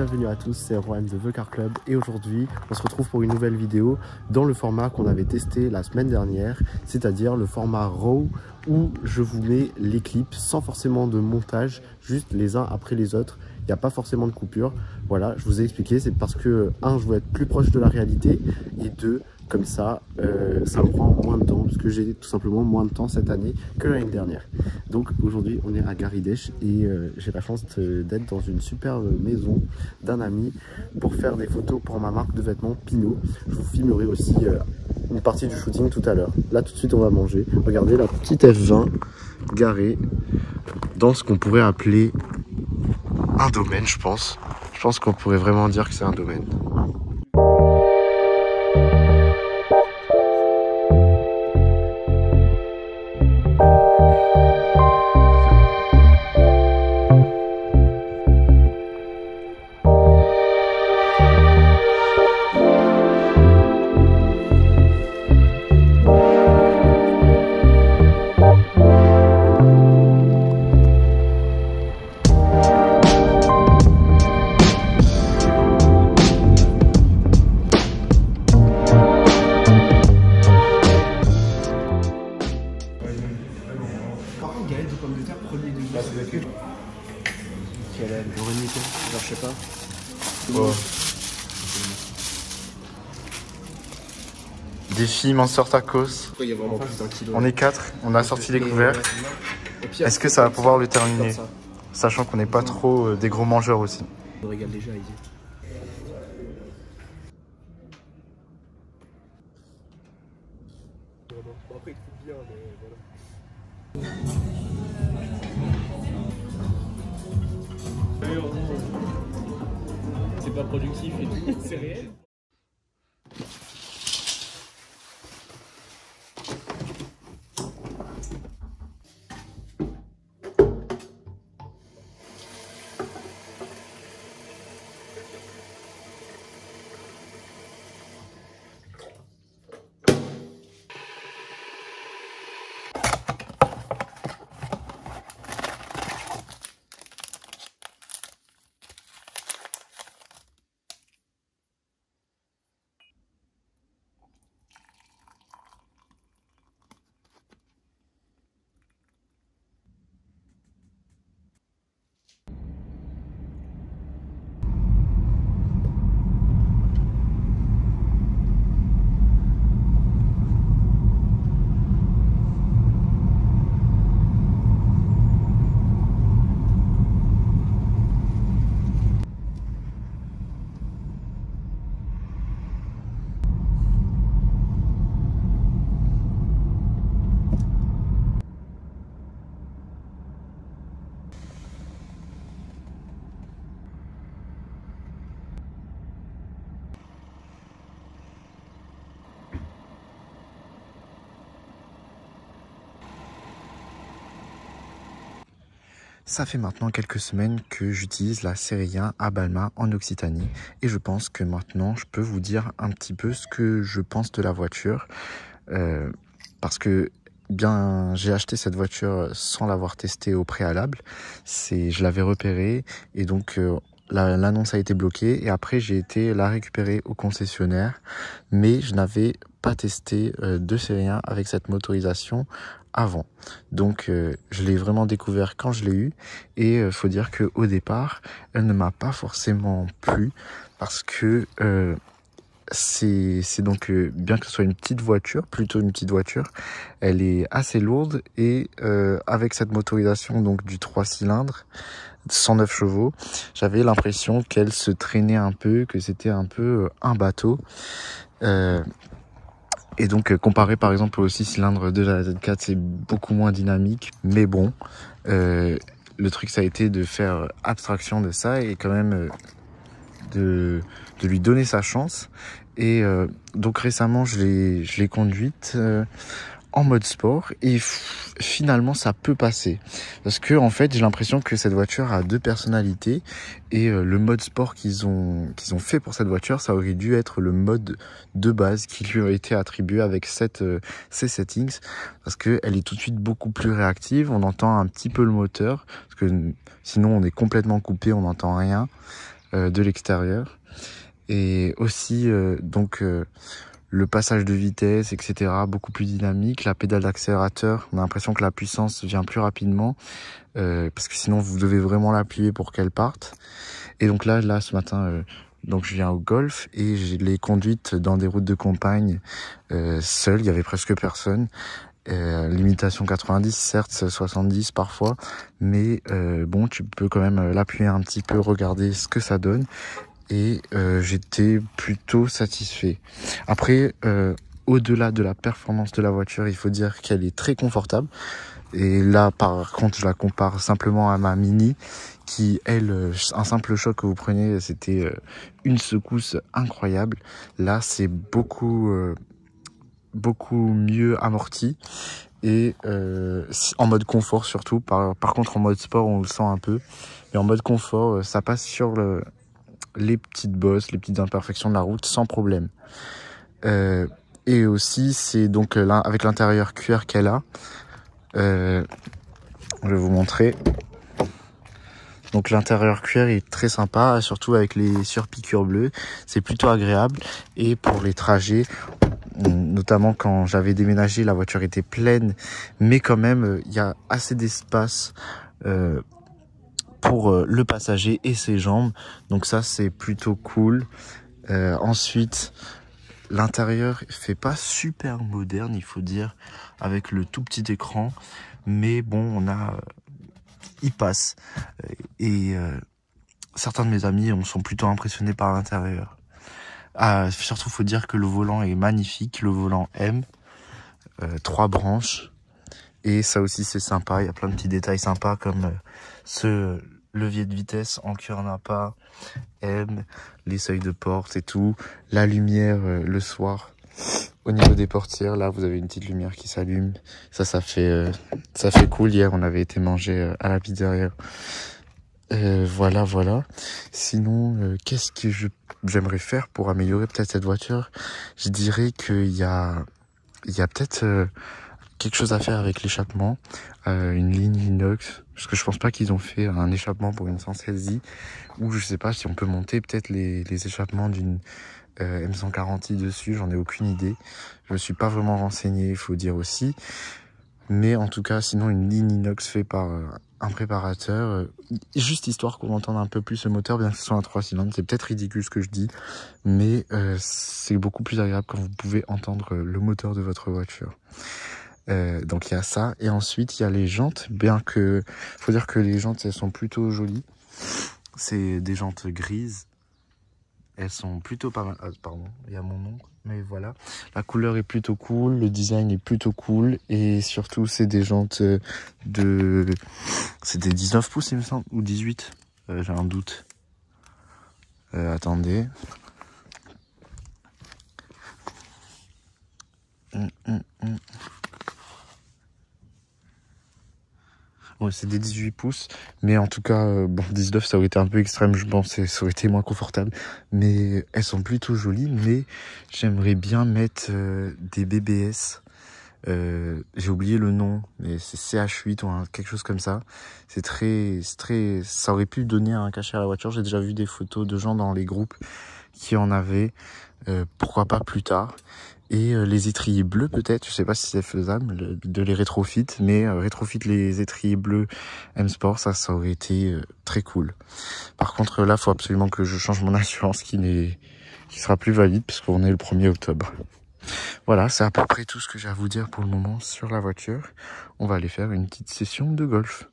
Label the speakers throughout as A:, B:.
A: bienvenue à tous, c'est Erwan de The Car Club et aujourd'hui on se retrouve pour une nouvelle vidéo dans le format qu'on avait testé la semaine dernière, c'est-à-dire le format RAW où je vous mets les clips sans forcément de montage, juste les uns après les autres, il n'y a pas forcément de coupure. Voilà, je vous ai expliqué, c'est parce que 1, je veux être plus proche de la réalité et 2, comme ça, ça me prend moins de temps parce que j'ai tout simplement moins de temps cette année que l'année dernière. Donc aujourd'hui on est à Garridèche et j'ai la chance d'être dans une superbe maison d'un ami pour faire des photos pour ma marque de vêtements Pinot. Je vous filmerai aussi une partie du shooting tout à l'heure. Là tout de suite on va manger. Regardez la petite F20 garée dans ce qu'on pourrait appeler un domaine, je pense. Je pense qu'on pourrait vraiment dire que c'est un domaine. Je sais pas. Oh. Des filles Monster Tacos. Il y a vraiment plus d'un kilo. On est 4, on a sorti les couverts. Est-ce que ça va pouvoir le terminer? Sachant qu'on n'est pas trop des gros mangeurs aussi.
B: On régale déjà ici. Après, il coupe bien, mais voilà. C'est pas productif et tout, c'est réel.
A: Ça fait maintenant quelques semaines que j'utilise la série 1 à Balma en Occitanie et je pense que maintenant je peux vous dire un petit peu ce que je pense de la voiture parce que bien j'ai acheté cette voiture sans l'avoir testée au préalable. Je l'avais repérée et donc l'annonce a été bloquée et après j'ai été la récupérer au concessionnaire, mais je n'avais pas testé de série 1 avec cette motorisation avant. Donc je l'ai vraiment découvert quand je l'ai eu et faut dire que au départ elle ne m'a pas forcément plu parce que c'est donc bien que ce soit une petite voiture, plutôt une petite voiture, elle est assez lourde et avec cette motorisation donc du 3 cylindres 109 chevaux, j'avais l'impression qu'elle se traînait un peu, que c'était un peu un bateau. Et donc comparé par exemple au 6 cylindres de la Z4, c'est beaucoup moins dynamique, mais bon, le truc ça a été de faire abstraction de ça et quand même de lui donner sa chance. Et donc récemment je l'ai conduite en mode sport et finalement ça peut passer parce que en fait j'ai l'impression que cette voiture a deux personnalités et le mode sport qu'ils ont fait pour cette voiture, ça aurait dû être le mode de base qui lui a été attribué avec ces settings parce que elle est tout de suite beaucoup plus réactive, on entend un petit peu le moteur parce que sinon on est complètement coupé, on n'entend rien. de l'extérieur. Et aussi donc le passage de vitesse, etc. beaucoup plus dynamique. La pédale d'accélérateur, on a l'impression que la puissance vient plus rapidement parce que sinon vous devez vraiment l'appuyer pour qu'elle parte. Et donc là ce matin, donc je viens au golf et je l'ai conduite dans des routes de campagne seule, il y avait presque personne. Limitation 90, certes 70 parfois, mais bon, tu peux quand même l'appuyer un petit peu, regarder ce que ça donne. Et j'étais plutôt satisfait. Après, au-delà de la performance de la voiture, il faut dire qu'elle est très confortable. Et là, par contre, je la compare simplement à ma Mini, qui, elle, un simple choc que vous preniez, c'était une secousse incroyable. Là, c'est beaucoup mieux amorti. Et en mode confort surtout. Par contre, en mode sport, on le sent un peu. Mais en mode confort, ça passe sur les petites bosses, les petites imperfections de la route sans problème. Et aussi, c'est donc là, avec l'intérieur cuir qu'elle a. Je vais vous montrer. Donc l'intérieur cuir est très sympa, surtout avec les surpiqûres bleues. C'est plutôt agréable. Et pour les trajets, notamment quand j'avais déménagé, la voiture était pleine. Mais quand même, il y a assez d'espace pour le passager et ses jambes. Donc ça, c'est plutôt cool. Ensuite, l'intérieur fait pas super moderne, il faut dire, avec le tout petit écran. Mais bon, il passe. Et certains de mes amis sont plutôt impressionnés par l'intérieur. Surtout, faut dire que le volant est magnifique. Le volant M, 3 branches. Et ça aussi, c'est sympa. Il y a plein de petits détails sympas comme ce levier de vitesse en cuir napa M, les seuils de porte et tout. La lumière le soir. Au niveau des portières, là, vous avez une petite lumière qui s'allume. Ça fait cool. Hier, on avait été manger à la pizzeria. Voilà. Sinon, qu'est-ce que j'aimerais faire pour améliorer peut-être cette voiture? Je dirais qu'il y a peut-être quelque chose à faire avec l'échappement, une ligne inox, parce que je pense pas qu'ils ont fait un échappement pour une 116i, ou je sais pas si on peut monter peut-être les échappements d'une M140i dessus, j'en ai aucune idée. Je me suis pas vraiment renseigné, il faut dire aussi. Mais en tout cas, sinon une ligne inox faite par un préparateur, juste histoire qu'on entende un peu plus le moteur, bien que ce soit un 3 cylindres. C'est peut-être ridicule ce que je dis, mais c'est beaucoup plus agréable quand vous pouvez entendre le moteur de votre voiture. Donc il y a ça, et ensuite il y a les jantes, bien que faut dire que les jantes elles sont plutôt jolies. C'est des jantes grises, elles sont plutôt pas mal. Pardon, il y a mon nom, mais voilà, la couleur est plutôt cool, le design est plutôt cool, et surtout c'est des jantes c'est des 19 pouces il me semble, ou 18, j'ai un doute. Attendez. Ouais, c'est des 18 pouces, mais en tout cas, bon, 19 ça aurait été un peu extrême, je pense, et ça aurait été moins confortable. Mais elles sont plutôt jolies, mais j'aimerais bien mettre des BBS. J'ai oublié le nom, mais c'est CH8 ou quelque chose comme ça. C'est très, ça aurait pu donner un cachet à la voiture. J'ai déjà vu des photos de gens dans les groupes qui en avaient. Pourquoi pas plus tard. Et les étriers bleus peut-être, je sais pas si c'est faisable de les rétrofit, mais rétrofit les étriers bleus M-Sport, ça aurait été très cool. Par contre là, faut absolument que je change mon assurance qui sera plus valide puisqu'on est le 1er octobre. Voilà, c'est à peu près tout ce que j'ai à vous dire pour le moment sur la voiture. On va aller faire une petite session de golf.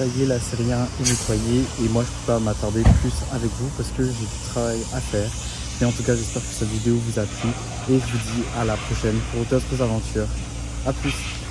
A: ça y est, la série 1 est nettoyée et moi je peux pas m'attarder plus avec vous parce que j'ai du travail à faire. Mais en tout cas, j'espère que cette vidéo vous a plu et je vous dis à la prochaine pour d'autres aventures. A plus.